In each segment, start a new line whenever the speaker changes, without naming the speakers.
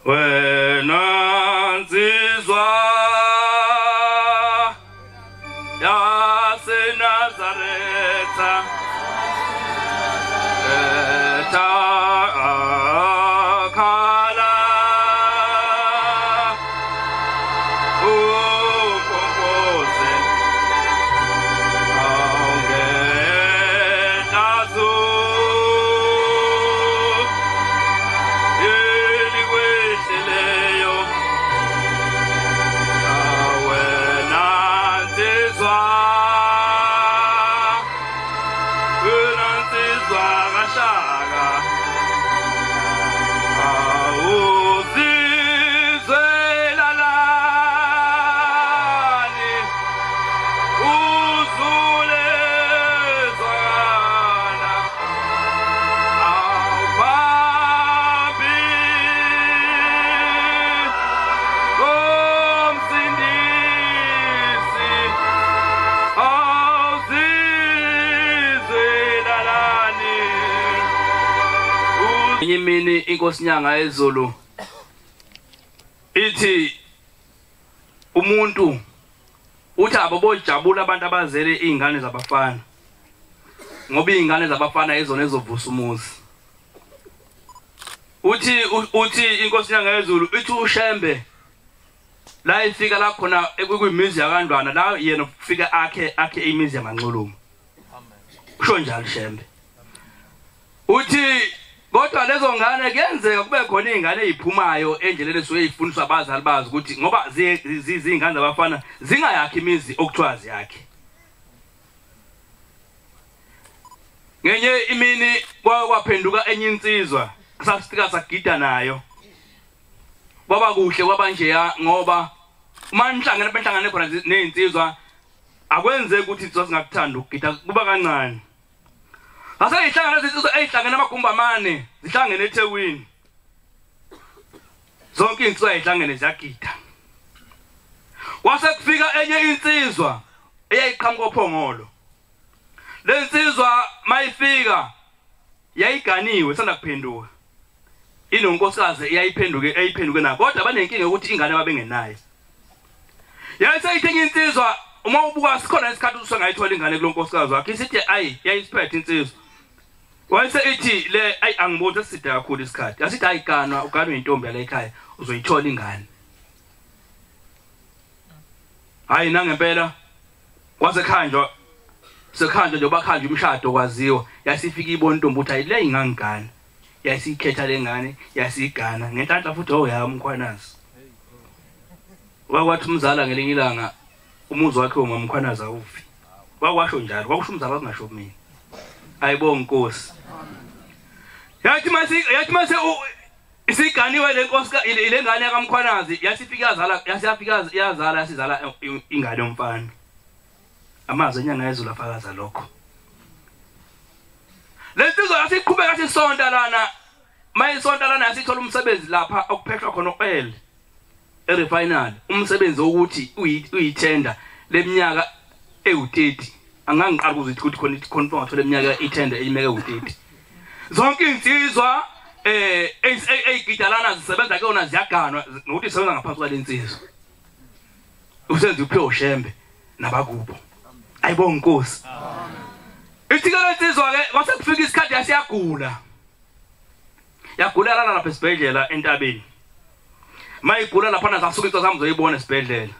wena nsizwa yaseNazaretha Yimini inkosi nyanga ezulu ithi umuntu uthi abobojabula abantu abazele izingane zabafana ngoba izingane zabafana ezona ezovusa umuzi uthi inkosi nyanga ezulu ithi uShembe la ifika la khona ekuyimizi yakandwana la yena ufika akhe imizi yamanxulumo usho njalo Shembe uthi kodwa lezo ngane kuyenzeka kube khona izingane eziphumayo endleleni esuke izifundiswa abazali bazi ukuthi ngoba zingane zabafana zingayakhi imizi okuthiwa ziyakhe ngenye imini kwaphenduka enye insizwa sasifika sagida nayo kwaba kuhle kwaba njeya ngoba uma nihlangene benhlangane khona nezinsizwa akwenze ukuthi insizwa singakuthanda ukugida kuba kancane ase ihlangana lezinsizwa ezihlangene amagumba amane zihlangene eThekwini zonke insizwa ezihlangene ziyagida kwase kufika enye insizwa eyayiqhamuka ophongolo lensizwa mayifika yayiganiwe sanda kuphenduka inonkosikazi eyayiphenduke na kodwa banenkinga ukuthi ingane babengenayo yayisayithenga insizwa uma ubuka sikhona isikhathi usangayithola ingane kulonkosikazi wakhe isithi ayi yayisiphethe insizwa wayese ithi le ayi angiboni seside kakhulu isikhathi asithi ayiganwa uganwe intombi yala ekhaya uzoyithola ingane hayi nangempela kwasekhanjwa sekhanjwa nje bakhanjwa umshado kwaziwa yasifika ibona intombi uthi ayile ingangane yasikhetha lengane yasigana ngenhlanhla futhi yami Mkhwanazi wakwathi umzala ngelinye ilanga umuzi wakhe uMkhwanazi awufi wakwasho njalo kwakusho umzala wakungasho mina ayibonga inkosi yathi mase isiganiwe lenkosi ile ngane yaMkhwanazi yasifika yazala ingane yomfana amazi enyanga yezulu afakaza lokho lesizwe yasiqhubeka sisonta lana mayisonta lana yasithola umsebenzi lapha okuphethwa khona oil erefinery umsebenzi ukuthi uyithenda leminyaka ewu30 angangiqala ukuzithi ukuthi khona ngathola iminyaka ithenda eyimeke u30 zonke insizwa eyigidalana zisebenza kuyona ziyaganwa nokuthi isebenza ngaphansi kwalensizwa usenze uphe uShembe nabakubo ayibonga inkosi isikole insizwa ke kwase kufika isikhathi yasiyagula yagula lapha esibhedlela entabeni mayigula lapha nasasuka insizwa sami zoyibona esibhedlela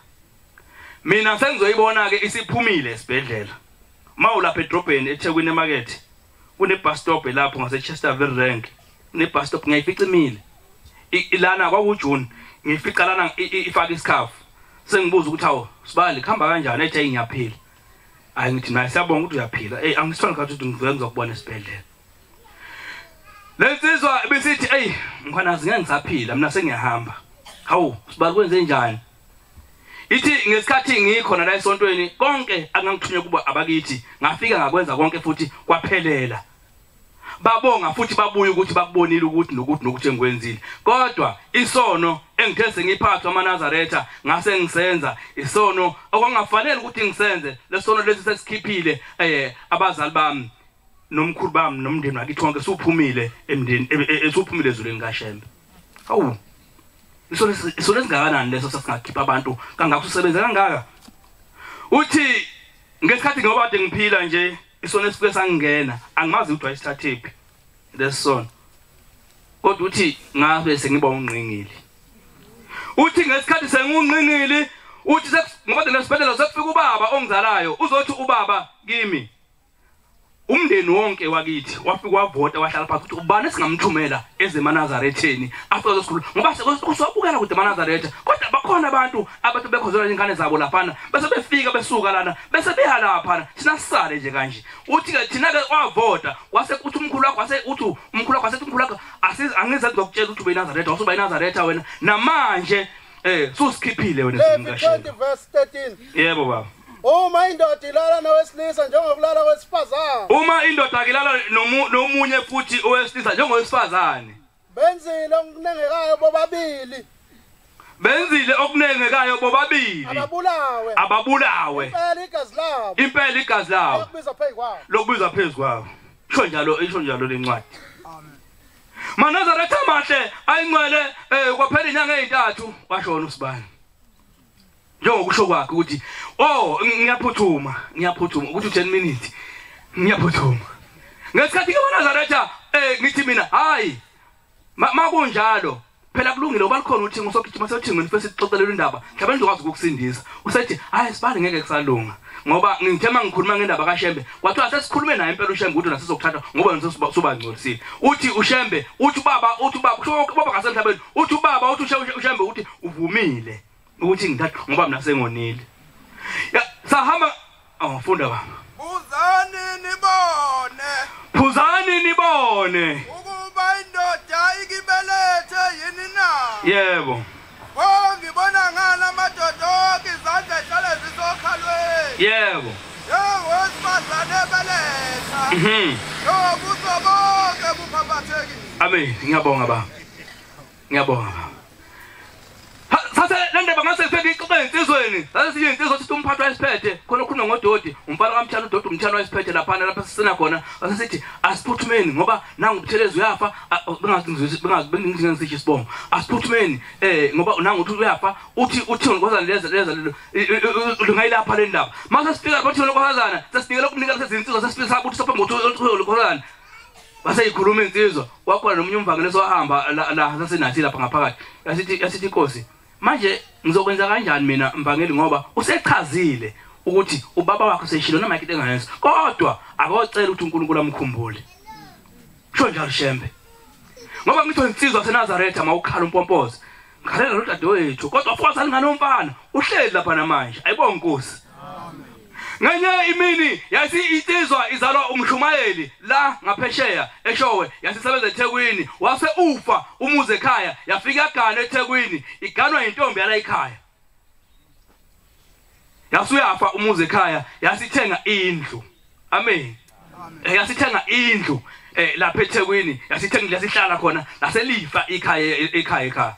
mina sengizoyibona ke isiphumile esibhedlela mawulapha edrobheni eThekwini emarket kune bus stop lapho ngase Chesterville rank ne bus stop ngiyifica imile ilana kwakuJune ngifica lana ifaka isikhafu sengibuza ukuthi hawo sibali khamba kanjani ethi ayinyaphila ayi ngithi naye siyabonga ukuthi uyaphila angisithona kathi ukuthi ngivuke ngizokubona esibhedlela lensizwa besithi Mkhwanazi ngeke ngisaphila mina sengiyahamba hawo sibali kwenze njani ithi ngesikhathi ngikhona la esontweni konke angangithunywe kuba abakithi ngafika ngakwenza konke futhi kwaphelela babonga futhi babuye ukuthi bakubonile ukuthi nokuthi engikwenzile kodwa isono engithe sengiphathwa amaNazaretha ngase ngisenza isono okwangafanele ukuthi ngisenze lesono lesi sesikhiphile abazali bami nomkhulu bami nomndeni wakithi wonke suphumile emndeni esuphumile ezulwini kaShembe hawu isona singakanani leso sasingakhipha abantu kangakho usebenza kangaka uthi ngesikhathi ngoba ade ngiphila nje isona esifike sangena angimazi ukuthi wayisithathephi lesona kodwa uthi ngabe sengiba ungqingili uthi ngesikhathi sengungqingili uthi ngoba nesibhedlela sekufika ubaba ongizalayo uzothi ubaba kimi umndeni wonke wakithi wafika wavota wahlala phansi ukuthi ubani singamthumela ezemanazaretheni after esikhulu ngoba kusabukela kude emanazareth kodwa bakhona abantu abathi bekhozela ingane zabo lapha bese befika besuka lana bese beya lapha thina sisale nje kanje uthi ke thina ke wavota wase uthi umkhulu wakho wase uthi umkhulu wakho umkhulu wakho angize ngokutshela ukuthi ube eNazareth wasuba eNazareth wena namanje susikhiphile wena
Leviticus verse 13
yebo baba
uma indoda ilala nowesilisa njengokulala kwesifazane
uma indoda ilala nomunye futhi owesilisa njengowesifazane
benzile okunengekayo bobabili
ababulawe impela igazi lawo lokubizwa phezukwabo isho njalo lencwadi Manazaretha mahle ayingcwele kwaphela inyanga ezintathu washona usibani njengokusho kwakhe ukuthi ngiyaphuthuma ukuthi 10 minutes ngiyaphuthuma ngesikhathi ke Manazaretha ngithi mina hayi makunjalo phela kulungile ngoba likhona uthi ngosogijima sethingweni first sixoxelele indaba mhlawumbe ngizokwazi ukukusindisa usethi hayi sibani ngeke kusalunga ngoba ngithema ngikhuluma ngendaba kaShembe kwathiwa sesikhulume naye impela uShembe ukuthi nasizokuthatha ngoba nisubangcolisile uthi uShembe uthi ubaba kasemhlabeni uthi ubaba uthi uShembe uthi uvumile ukuthi ngithathe ngoba mina sengonile sahamba funda baba Phuzani nibone
ukuba indoda ikibelethe yini na
yebo
ngibona ngala madoda izandla ehlala zisokhalweni
yebo
wesifazane beletha kuzobonke kuphaphathekile
amen ngiyabonga baba sase lendaba ngase ifike ixoxe insizweni sase siye insizwa sithi umphathi wayesiphethe khona ukhuluma ngododi umfana kamthana udodi umthana wayesiphethe lapha sisena khona sase sithi asiphuthumeni ngoba nangu ubuthelezi uyafa bengingizisishi isibongo asiphuthumeni ngoba nangu uthi uyafa uthi ngozana leza ngayilapha le ndaba mase sifika bathi lokozana sesinikela ukunikela sezinsizwa sesifika sabuthi sopha ngothi lokozana base ikhuluma insizwa wakhona nomunye umvangeli sohamba la sasenathi lapha ngaphakathi yasithi inkosi manje ngizokwenza kanjani mina mvangeli ngoba usechazile ukuthi ubaba wakho seshilo noma yakhe engayenza kodwa akocela ukuthi uNkulunkulu amkhumbule sho njalo Shembe ngoba ngithi insizwa seNazareth mawukhala umpompoza ngikhalela lo dadewethu kodwa futhi alinganomfana uhleli lapha namanje ayibonge inkosi ngenye imini yathi insizwa izalwa umshumayeli la ngaphesheya eShowe yasisebenza eThekwini wase ufa umuze ekhaya yafika igana eThekwini iganwa intombi yala ekhaya yasuyafa umuze ekhaya yasithenga indlu amen yasithenga indlu lapha eThekwini yasithenga lasihlala khona laselifa ekhaya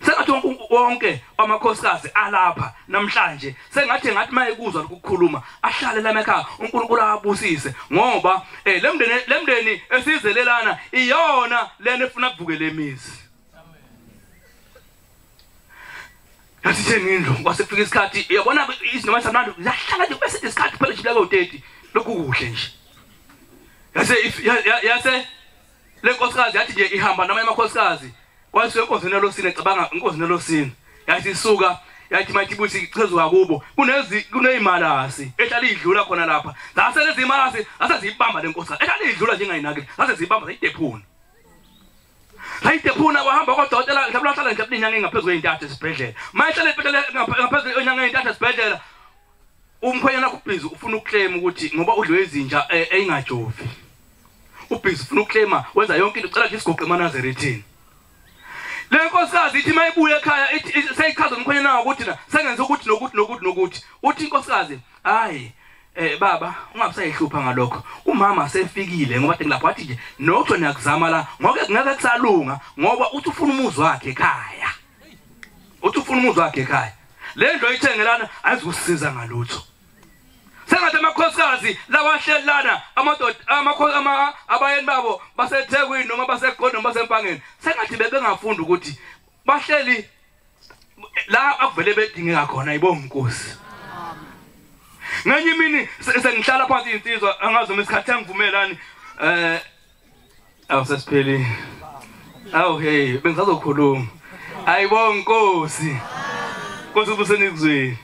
sengathi wonke amakhosikazi alapha namhlanje sengathi mayekuzwa ukukhuluma ahlale la ekhaya uNkulunkulu abusise ngoba lemndeni esizelelana iyona lena efuna ukuvukela emizi yasithenga indlu kwasekufika isikhathi yabona izinto zamnandi yahlala nje bese isikhathi phela nje lako 30 lokhu kuhle nje yase lenkosikazi yathi nje ihamba namanye amakhosikazi kwase inkozini losini ecabanga inkozini losini yathi isuka yathi mayithi buthi ichezwe kubo kuneyimalasi ehlala idlula khona lapha zase lezi imalasi asezibamba lenkosikazi ehlala idlula njengayinake asezibamba sayitephuna wahamba kodokotela mhlawumbe ahlala nje inyanga engaphezulu kwe3 esibhedlela mayihlala esibhedlela ngaphezulu kwenyanga e3 esibhedlela umkhwenyana kubhizi ufuna ukuclaim ukuthi ngoba udliwe izinja engajovi ubhizi ufuna ukuclaim wenza yonke into ucela nje isigoqe emanazarethini lenkosikazi ithi mayibuye ekhaya ithi seyichaza umkhwenyana ukuthi na sengenza ukuthi nokuthi uthi inkosikazi hayi baba ungabusayihlupha ngalokho umama sefikile ngoba de ngilapha wathi nje nokho niyakuzama la ngoke ngeke kusalunga ngoba uthi ufuna umuzi wakhe ekhaya le ndlo ayithengelana ayizukusiza ngalutho sengathi amakhosikazi lawahlelana amadoda abayeni babo baseThekwini noma baseGondo noma basempangeni sengathi bebengafunda ukuthi bahleli la akuvele bedingeka khona ayibonga inkosi ngenye imini sengihlala phansi insizwa angazi uma isikhathi angivumelani awusasipheli hey bengisazokhuluma ayibonga inkosi Nkosi ubusenikuzweni